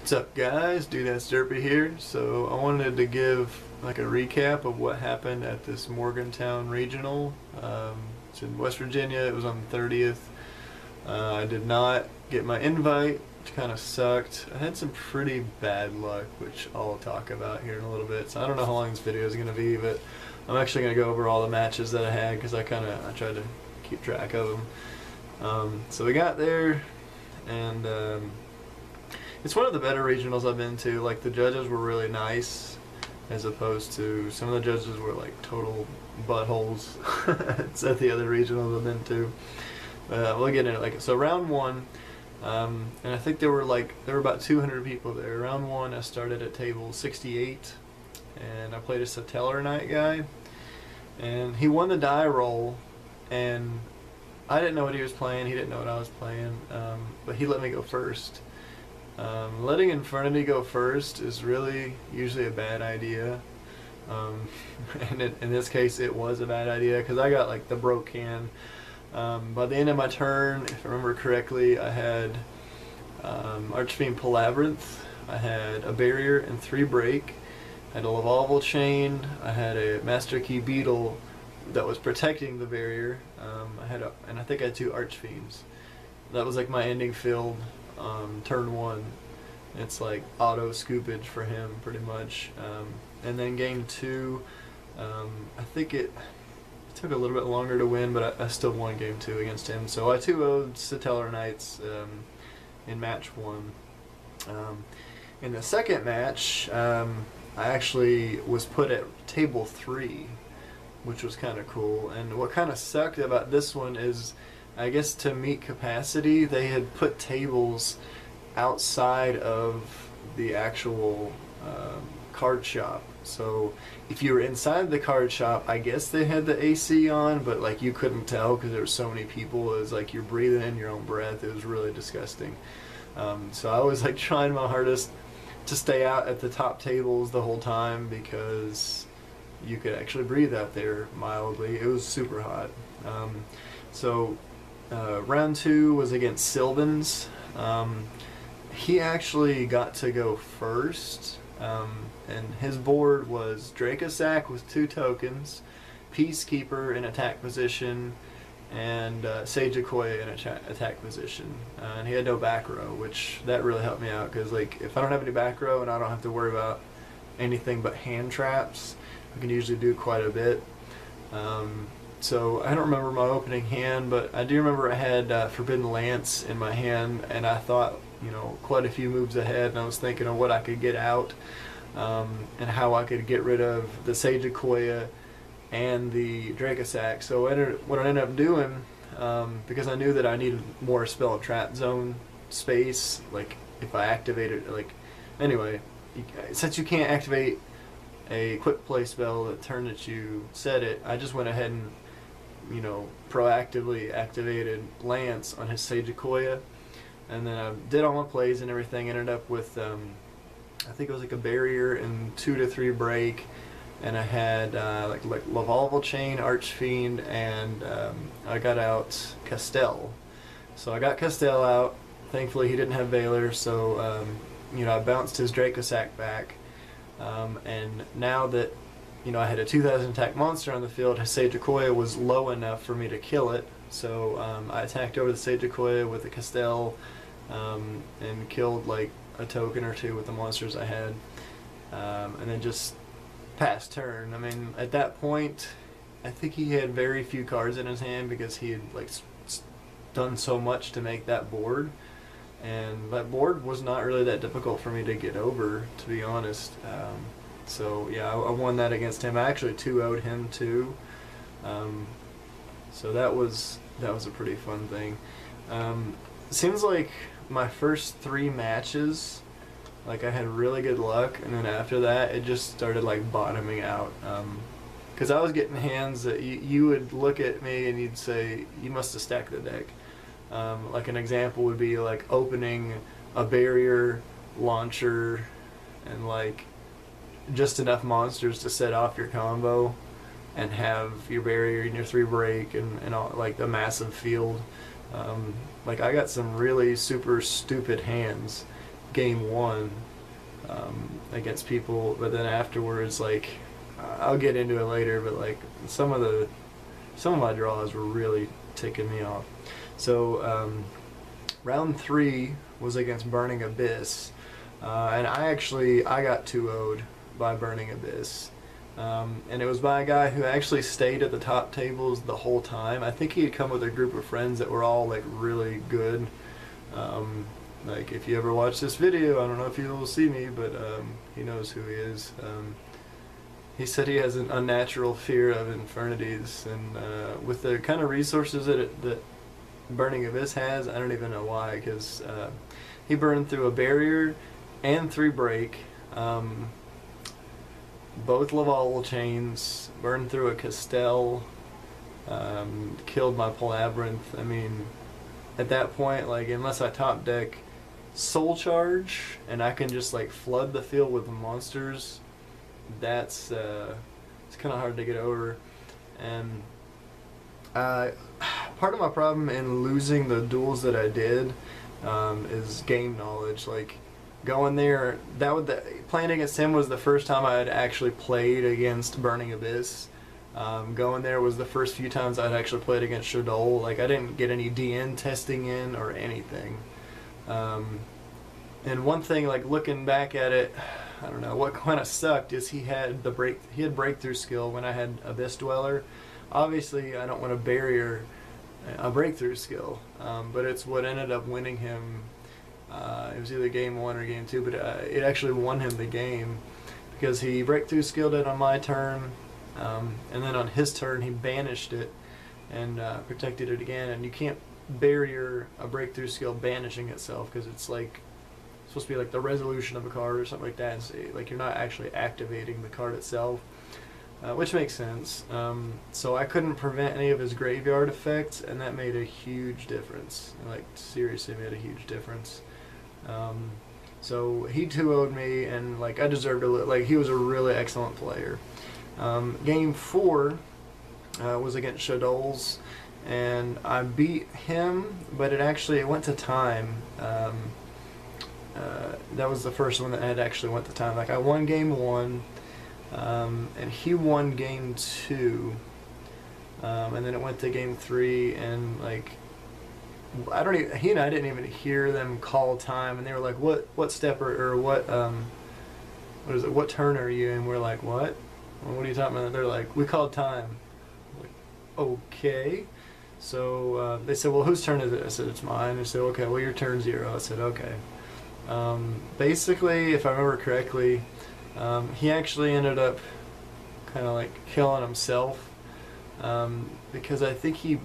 What's up guys, Dude That's Derpy here. So I wanted to give like a recap of what happened at this Morgantown regional. It's in West Virginia. It was on the 30th. I did not get my invite, which kind of sucked. I had some pretty bad luck, which I'll talk about here in a little bit. So I don't know how long this video is going to be, but I'm actually going to go over all the matches that I had because I tried to keep track of them. So we got there, and it's one of the better regionals I've been to. Like, the judges were really nice, as opposed to some of the judges were like total buttholes. It's at the other regionals I've been to. We'll get into it. Like, so round one, and I think there were about 200 people there. Round one, I started at table 68, and I played a Satellarknight guy, and he won the die roll, and I didn't know what he was playing. He didn't know what I was playing, but he let me go first. Letting Infernity go first is really usually a bad idea, and in this case it was a bad idea because I got like the broke hand. By the end of my turn, if I remember correctly, I had Archfiend Palabyrinth, I had a barrier and 3 break, I had a Lavalval chain, I had a Master Key Beetle that was protecting the barrier, and I think I had 2 Archfiends. That was like my ending field. Turn 1, it's like auto scoopage for him pretty much, and then game 2, I think it took a little bit longer to win, but I still won game 2 against him. So I 2-0'd Satellarknights in match 1. In the second match, I actually was put at table 3, which was kind of cool. And what kind of sucked about this one is, I guess to meet capacity, they had put tables outside of the actual card shop. So if you were inside the card shop, I guess they had the AC on, but like you couldn't tell because there were so many people. It was like you're breathing in your own breath. It was really disgusting. So I was like trying my hardest to stay out at the top tables the whole time because you could actually breathe out there mildly. It was super hot. Round 2 was against Sylvans. He actually got to go first, and his board was Dracosac with 2 tokens, Peacekeeper in attack position, and Sage Okoye in attack position. And he had no back row, which that really helped me out because like if I don't have any back row and I don't have to worry about anything but hand traps, I can usually do quite a bit. So I don't remember my opening hand, but I do remember I had Forbidden Lance in my hand, and I thought, you know, quite a few moves ahead, and I was thinking of what I could get out, and how I could get rid of the Sage Okoye and the Dracosac. So what I ended up doing, because I knew that I needed more spell and trap zone space, like if I activated, like, anyway, since you can't activate a quick play spell the turn that you set it, I just went ahead and, you know, proactively activated Lance on his Sage Okoye, and then I did all my plays and everything. Ended up with I think it was like a barrier and 2 to 3 break, and I had like Lavalval chain, Archfiend, and I got out Castell. So I got Castell out. Thankfully he didn't have Valor, so you know, I bounced his Dracosac back. And now that, you know, I had a 2000 attack monster on the field, his Sage Okoye was low enough for me to kill it. So I attacked over the Sage Okoye with the Castell, and killed like a token or 2 with the monsters I had, and then just passed turn. I mean, at that point, I think he had very few cards in his hand because he had like done so much to make that board. And that board was not really that difficult for me to get over, to be honest. So yeah, I won that against him. I actually 2-0'd him too. So that was a pretty fun thing. It seems like my first 3 matches, like I had really good luck, and then after that it just started like bottoming out. Because I was getting hands that you would look at me and you'd say, you must have stacked the deck. Like an example would be like opening a barrier launcher and like just enough monsters to set off your combo and have your barrier and your 3 break and all, like a massive field. Like I got some really super stupid hands game one against people, but then afterwards, like, I'll get into it later, but like some of my draws were really ticking me off. So round 3 was against Burning Abyss, and I got 2-0'd by Burning Abyss. And it was by a guy who actually stayed at the top tables the whole time. I think he had come with a group of friends that were all like really good. Like, if you ever watch this video, I don't know if you will see me, but he knows who he is. He said he has an unnatural fear of Infernities, and with the kind of resources that Burning Abyss has, I don't even know why, because he burned through a barrier and 3 break, both Laval chains, burned through a Castell, killed my Labyrinth. I mean, at that point, like, unless I top deck Soul Charge and I can just like flood the field with monsters, that's it's kind of hard to get over. And part of my problem in losing the duels that I did is game knowledge. Like, going there, playing against him was the first time I had actually played against Burning Abyss. Going there was the first few times I'd actually played against Shaddoll. Like, I didn't get any DN testing in or anything. And one thing, like, looking back at it, I don't know, what kind of sucked is he had breakthrough skill when I had Abyss Dweller. Obviously, I don't want to barrier a breakthrough skill, but it's what ended up winning him. It was either game 1 or game 2, but it actually won him the game because he breakthrough skilled it on my turn, and then on his turn he banished it and protected it again. And you can't barrier a breakthrough skill banishing itself because it's like supposed to be like the resolution of a card or something like that. And so, like, you're not actually activating the card itself, which makes sense. So I couldn't prevent any of his graveyard effects, and that made a huge difference. Like, seriously made a huge difference. So he 2-0'd me, and like, I deserved like, he was a really excellent player. Game 4 was against Shaddoll's, and I beat him, but it went to time. That was the first one that had actually went to time. Like, I won game 1, and he won game 2, and then it went to game 3, and like, he and I didn't even hear them call time, and they were like, what step or what is it, what turn are you in? We're like, what? Well, what are you talking about? They're like, we called time. I'm like, okay. So they said, well, whose turn is it? I said, it's mine. They said, okay, well, your turn's 0. I said, okay. Basically, if I remember correctly, he actually ended up kind of like killing himself, because I think he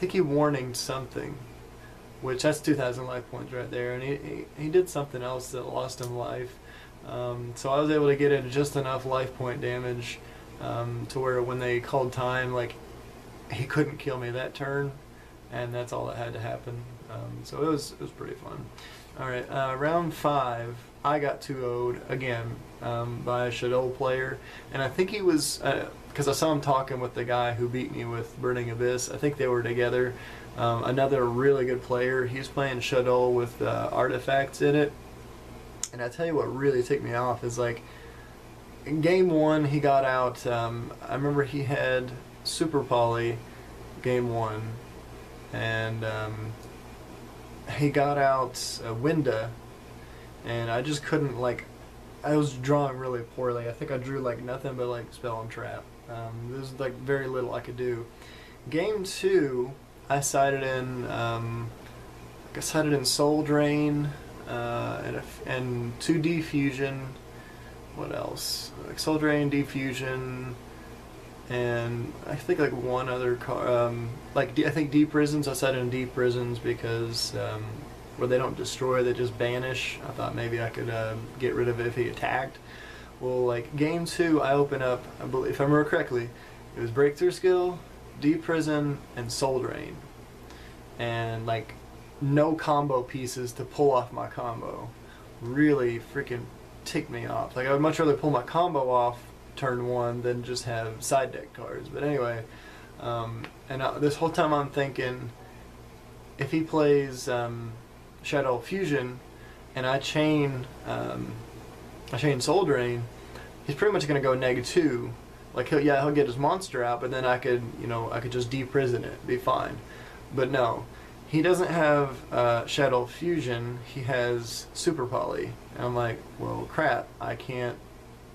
warninged something, which that's 2,000 life points right there, and he did something else that lost him life. So I was able to get in just enough life point damage to where when they called time, like, he couldn't kill me that turn, and that's all that had to happen. So it was pretty fun. All right, round 5, I got 2-0'd again by a Shaddoll player, and I think he was, because I saw him talking with the guy who beat me with Burning Abyss. I think they were together. Another really good player. He was playing Shaddoll with artifacts in it, and I tell you what really ticked me off is, like, in game 1 he got out. I remember he had Super Poly game 1, and he got out Winda, and I just couldn't, like, I was drawing really poorly. I think I drew like nothing but like Spell and Trap. There was like very little I could do. Game 2, I sided in Soul Drain and 2 Defusion. What else? Like Soul Drain, Defusion, and I think like one other card. I think Deep Prisons. I sided in Deep Prisons because where they don't destroy, they just banish. I thought maybe I could get rid of it if he attacked. Well, like game 2, I open up, I believe, if I remember correctly, it was Breakthrough Skill, Deep Prison, and Soul Drain. And like no combo pieces to pull off my combo. Really freaking ticked me off. Like, I would much rather pull my combo off turn 1 than just have side deck cards. But anyway, this whole time I'm thinking, if he plays Shaddoll Fusion, and I chain Soul Drain, he's pretty much gonna go -2. Like he'll get his monster out, but then I could just deprison it, be fine. But no, he doesn't have Shaddoll Fusion. He has Super Poly. And I'm like, well, crap! I can't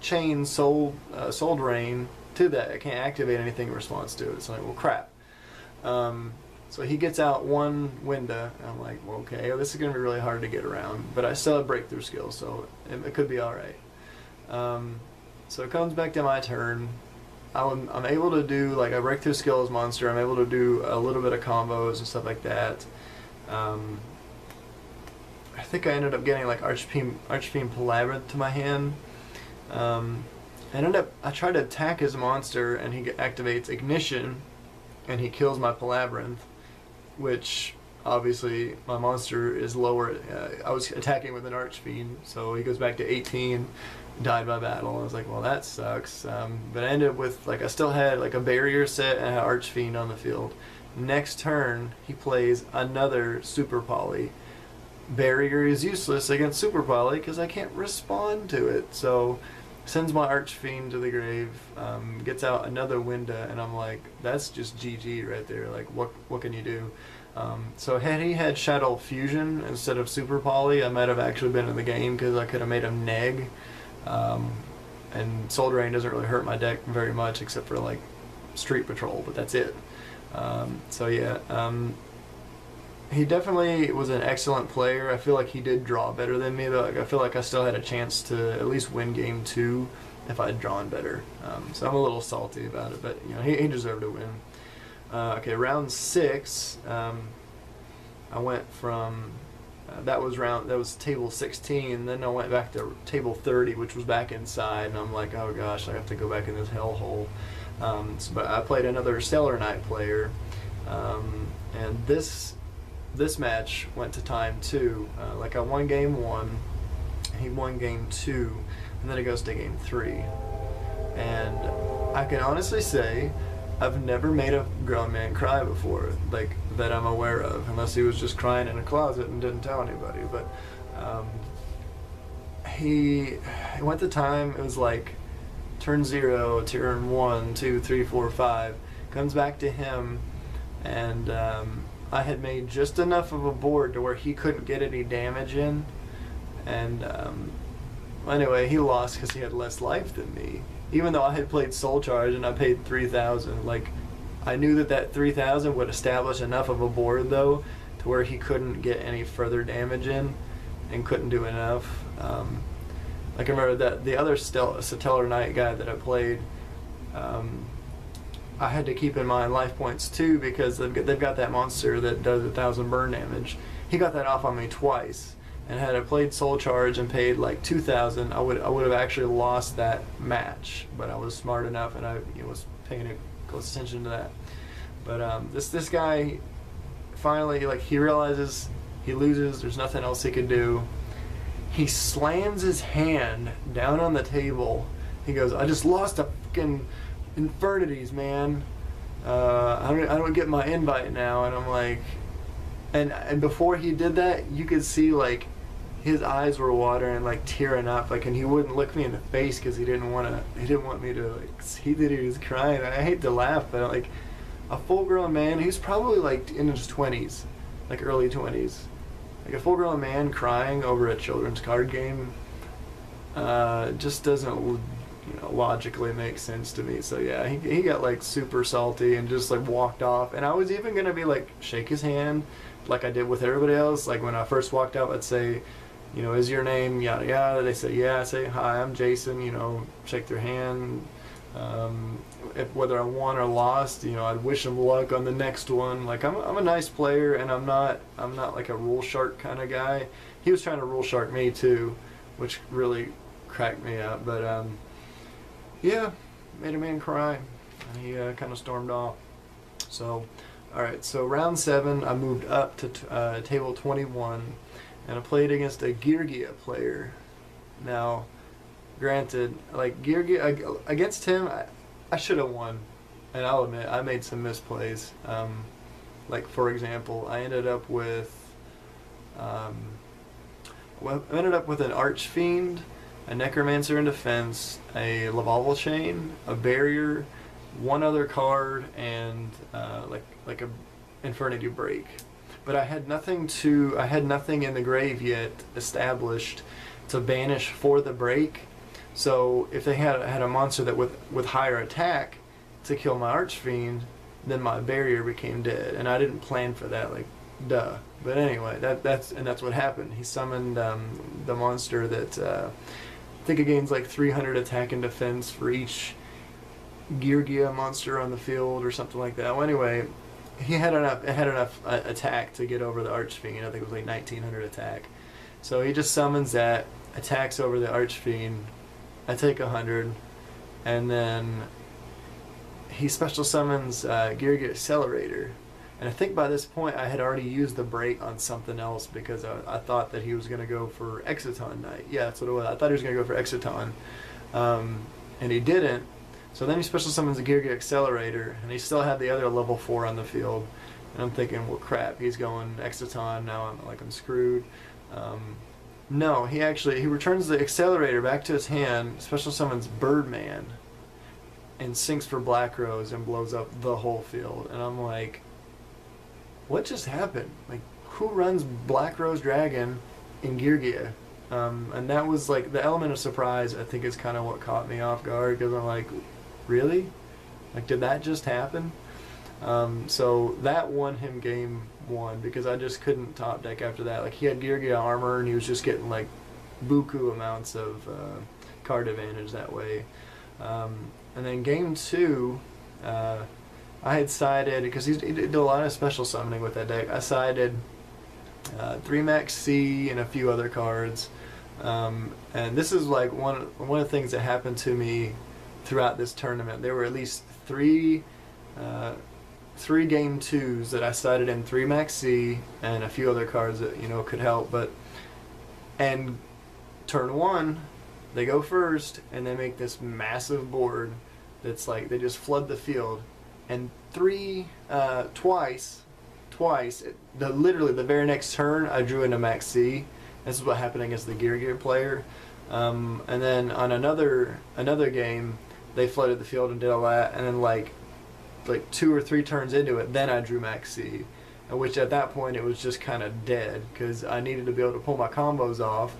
chain Soul Drain to that. I can't activate anything in response to it. So I'm like, well, crap. So he gets out one window, and I'm like, well, okay, this is going to be really hard to get around, but I still have breakthrough skills, so it could be alright. So it comes back to my turn. I'm able to do, like, a breakthrough skills monster. I'm able to do a little bit of combos and stuff like that. I think I ended up getting, like, Archfiend Labyrinth to my hand. I tried to attack his monster, and he activates Ignition, and he kills my Labyrinth, which obviously my monster is lower. I was attacking with an Archfiend, so he goes back to 18, died by battle. I was like, well, that sucks. But I ended up with, like, I still had like a barrier set and I had Archfiend on the field. Next turn, he plays another Super Poly. Barrier is useless against Super Poly because I can't respond to it. So sends my Archfiend to the grave, gets out another window, and I'm like, that's just GG right there. Like, what can you do? So had he had Shaddoll Fusion instead of Super Poly, I might have actually been in the game because I could have made him neg. And Soul Drain doesn't really hurt my deck very much except for, like, Street Patrol, but that's it. So yeah, he definitely was an excellent player. I feel like he did draw better than me, though. Like, I feel like I still had a chance to at least win game 2 if I had drawn better. So I'm a little salty about it, but he deserved to win. Okay, round 6. I went from that was table 16. Then I went back to table 30, which was back inside, and I'm like, oh gosh, I have to go back in this hellhole. But I played another Satellarknight player, and this match went to time 2. Like, I won game 1, he won game 2, and then it goes to game 3. And I can honestly say I've never made a grown man cry before, like, that I'm aware of, unless he was just crying in a closet and didn't tell anybody. But he went to time. It was like turn 0, turn 1, 2, 3, 4, 5. Comes back to him, and I had made just enough of a board to where he couldn't get any damage in, and anyway, he lost because he had less life than me. Even though I had played Soul Charge and I paid 3,000, like, I knew that 3,000 would establish enough of a board, though, to where he couldn't get any further damage in and couldn't do enough. Like, I remember that the other Satellarknight guy that I played, I had to keep in mind life points too, because they've got that monster that does 1,000 burn damage. He got that off on me twice, and had I played Soul Charge and paid like 2,000, I would have actually lost that match. But I was smart enough, and I was paying close attention to that. But this guy finally, like, he realizes he loses. There's nothing else he can do. He slams his hand down on the table. He goes, "I just lost a fucking Infernities, man. I don't get my invite now." And I'm like, and before he did that, you could see, like, his eyes were watering, like, tearing up, like, and he wouldn't look me in the face because he didn't want me to, like, see that he was crying. I hate to laugh, but, like, a full-grown man, he's probably, like, in his 20s, like, early 20s. Like, a full-grown man crying over a children's card game just doesn't, logically make sense to me. So yeah, he got, like, super salty and just, like, walked off. And I was even gonna be like, shake his hand like I did with everybody else. Like, when I first walked out, I'd say, is your name yada yada? They say yeah. I say, hi, I'm Jason. Shake their hand. Whether I won or lost, I'd wish them luck on the next one. Like, I'm a nice player, and I'm not like a rule shark kind of guy. He was trying to rule shark me too, which really cracked me up. But yeah, made a man cry. He kind of stormed off. So, alright, so round 7, I moved up to table 21, and I played against a Gear Ghia player. Now, granted, like, Gear Ghia, against him, I should have won, and I'll admit, I made some misplays. Like, for example, I ended up with, Well, I ended up with an Archfiend, a Necromancer in defense, a Lavalval Chain, a Barrier, one other card, and like a Infernity Break. But I had nothing in the grave yet established to banish for the break. So if they had a monster that with higher attack to kill my Archfiend, then my Barrier became dead, and I didn't plan for that. Like, duh. But anyway, that's what happened. He summoned the monster that I think it gains like 300 attack and defense for each Gear Ghia monster on the field or something like that. Well, anyway, he had enough attack to get over the Archfiend. I think it was like 1900 attack. So he just summons that, attacks over the Archfiend. I take 100, and then he special summons Geargia Accelerator. And I think by this point I had already used the break on something else because I thought that he was going to go for Exciton Knight. Yeah, that's what it was. I thought he was going to go for Exciton, and he didn't. So then he special summons the Gear Ghia Accelerator, and he still had the other level 4 on the field. And I'm thinking, well, crap, he's going Exciton, now I'm screwed. No, he returns the Accelerator back to his hand, special summons Birdman, and sinks for Black Rose and blows up the whole field. And I'm like, what just happened? Like, who runs Black Rose Dragon in Gear Ghia? And that was like the element of surprise, I think, is kind of what caught me off guard, because I'm like, really? Like, did that just happen? So that won him game 1 because I just couldn't top deck after that. Like, he had Gear Ghia armor and he was just getting like buku amounts of card advantage that way. And then game 2, I had sided, because he did a lot of special summoning with that deck, I sided 3 max C and a few other cards. And this is like one of the things that happened to me throughout this tournament. There were at least three game 2s that I sided in 3 max C and a few other cards that, you know, could help. And turn 1, they go first and they make this massive board that's like, they just flood the field. And twice, literally the very next turn, I drew into max C. This is what happened against the Gear Ghia player. And then on another game, they flooded the field and did all that. And then like 2 or 3 turns into it, then I drew max C. Which at that point it was just kind of dead, because I needed to be able to pull my combos off.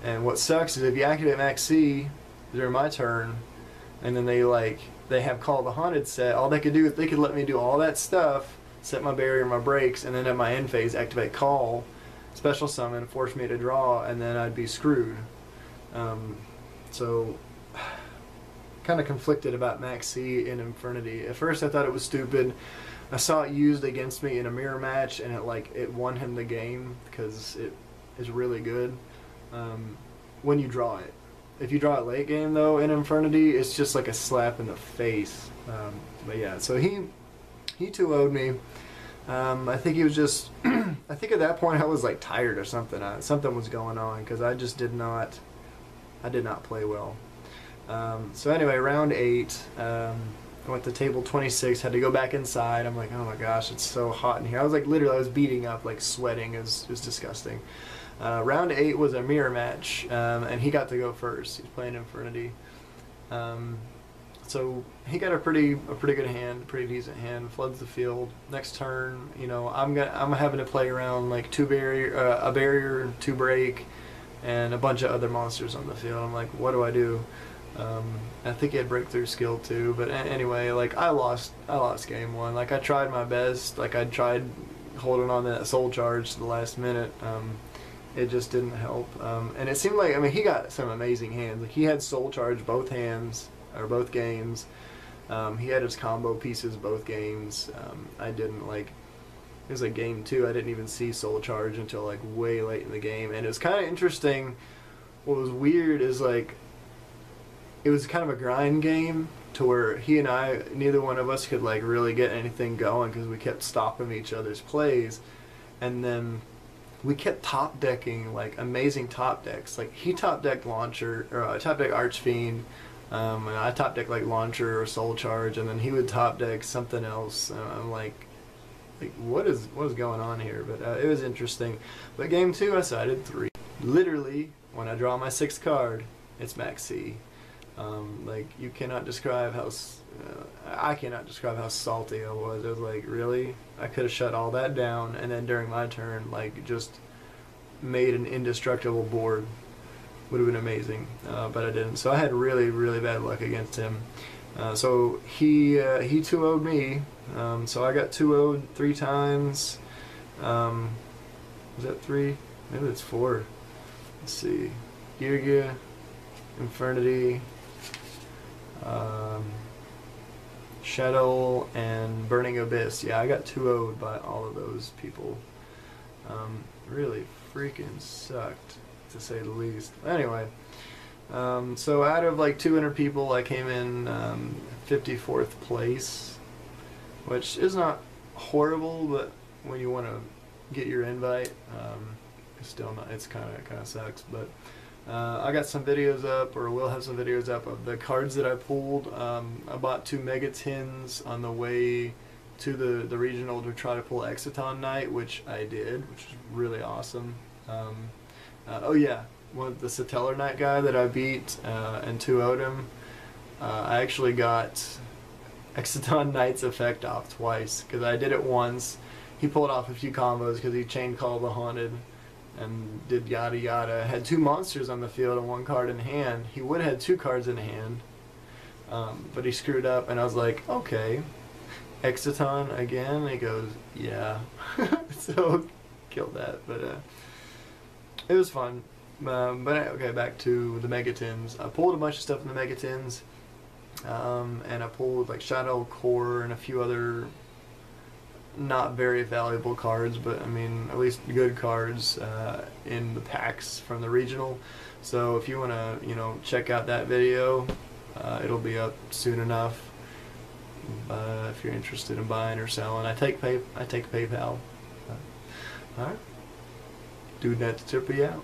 And what sucks is if you activate max C during my turn, and then they have Call the Haunted set, all they could do is they could let me do all that stuff, set my barrier, my breaks, and then at my end phase activate Call, special summon, force me to draw, and then I'd be screwed. So kind of conflicted about max C in Infernity. At first I thought it was stupid. I saw it used against me in a mirror match, and it won him the game because it is really good when you draw it. If you draw it late game, though, in Infernity, it's just like a slap in the face. But yeah, so he 2-0'd me. I think he was just, I think at that point I was like tired or something. Something was going on, because I just did not play well. So anyway, round 8, I went to table 26, had to go back inside. I'm like, oh my gosh, it's so hot in here. I was like, literally, I was beating up, like sweating. It was disgusting. Round 8 was a mirror match, and he got to go first. He was playing Infernity. So he got a pretty good hand, pretty decent hand. Floods the field. Next turn, you know, I'm having to play around like a barrier, 2 break, and a bunch of other monsters on the field. I'm like, what do I do? I think he had breakthrough skill too, but anyway, like I lost game 1. Like, I tried my best. Like, I tried holding on to that soul charge to the last minute. It just didn't help. And it seemed like, I mean, he got some amazing hands. Like, he had soul charge both hands, or both games. He had his combo pieces both games. I didn't, like, it was like game 2, I didn't even see soul charge until like way late in the game. And it was kind of interesting. What was weird is, like, it was kind of a grind game to where he and I, neither one of us could like really get anything going because we kept stopping each other's plays. And then we kept top decking like amazing top decks. Like, he top decked Launcher, or top decked Archfiend, and I top decked like Launcher or Soul Charge, and then he would top deck something else. I'm like what is going on here? But it was interesting. But game 2, I sided 3. literally, when I draw my 6th card, it's max C. Like, you cannot describe how, I cannot describe how salty I was. I was like, really? I could have shut all that down, and then during my turn, like, just made an indestructible board. Would have been amazing, but I didn't. So I had really, really bad luck against him. So he 2-0'd me. So I got 2-0'd 3 times. Was that 3? Maybe it's 4. Let's see. Geargia, Infernity, Shaddoll, and Burning Abyss. Yeah, I got 2-0'd by all of those people. Really freaking sucked, to say the least. Anyway, so out of like 200 people, I came in 54th place, which is not horrible, but when you want to get your invite, it's still not. It's kind of sucks. But I got some videos up, or will have some videos up of the cards that I pulled. I bought 2 mega tins on the way to the regional to try to pull Satellarknight, which I did, which is really awesome. Oh yeah, the Satellarknight guy that I beat and 2-0'd him, I actually got Satellarknight's effect off twice, because I did it once. He pulled off a few combos because he chain called the Haunted and did yada yada. Had 2 monsters on the field and 1 card in hand. He would have had 2 cards in hand, but he screwed up, and I was like, okay, Exciton again? And he goes, yeah. So killed that, but it was fun. But okay, back to the Megatins. I pulled a bunch of stuff in the Megatins, and I pulled like Shadow Core and a few other not very valuable cards, but I mean at least good cards in the packs from the regional. So if you want to check out that video, it'll be up soon enough. If you're interested in buying or selling, I take PayPal. All right, Dude, that's Trippy out.